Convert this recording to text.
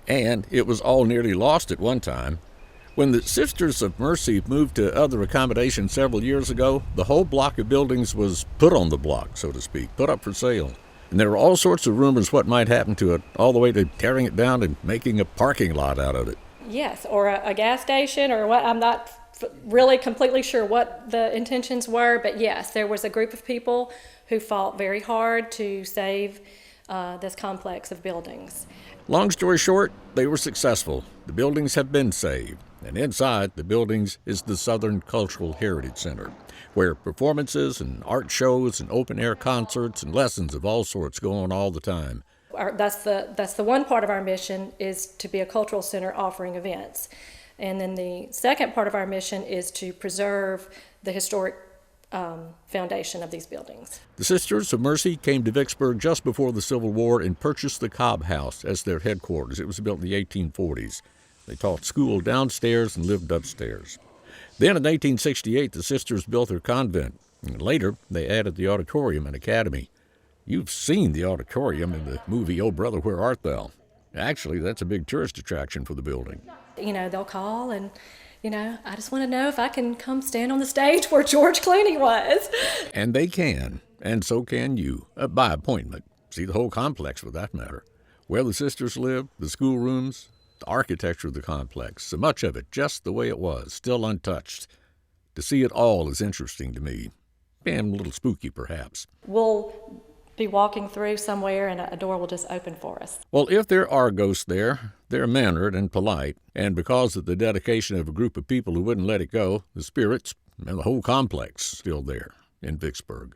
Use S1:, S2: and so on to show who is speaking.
S1: And it was all nearly lost at one time. When the Sisters of Mercy moved to other accommodation several years ago, the whole block of buildings was put on the block, so to speak, put up for sale. And there were all sorts of rumors what might happen to it, all the way to tearing it down and making a parking lot out of it.
S2: Yes, or a gas station or what. I'm not really completely sure what the intentions were, but yes, there was a group of people who fought very hard to save this complex of buildings.
S1: Long story short, they were successful. The buildings have been saved. And inside the buildings is the Southern Cultural Heritage Center, where performances and art shows and open-air concerts and lessons of all sorts go on all the time.
S2: That's the one part of our mission, is to be a cultural center offering events. And then the second part of our mission is to preserve the historic foundation of these buildings.
S1: The Sisters of Mercy came to Vicksburg just before the Civil War and purchased the Cobb House as their headquarters. It was built in the 1840s. They taught school downstairs and lived upstairs. Then in 1868, the sisters built their convent. And later, they added the auditorium and academy. You've seen the auditorium in the movie Oh Brother, Where Art Thou? Actually, that's a big tourist attraction for the building.
S2: They'll call and, I just want to know if I can come stand on the stage where George Clooney was.
S1: And they can, and so can you, by appointment. See the whole complex for that matter. Where the sisters lived, the schoolrooms, the architecture of the complex, so much of it just the way it was, still untouched. To see it all is interesting to me, and a little spooky perhaps.
S2: We'll be walking through somewhere and a door will just open for us.
S1: Well, if there are ghosts there, they're mannered and polite, and because of the dedication of a group of people who wouldn't let it go, the spirits and the whole complex still there in Vicksburg.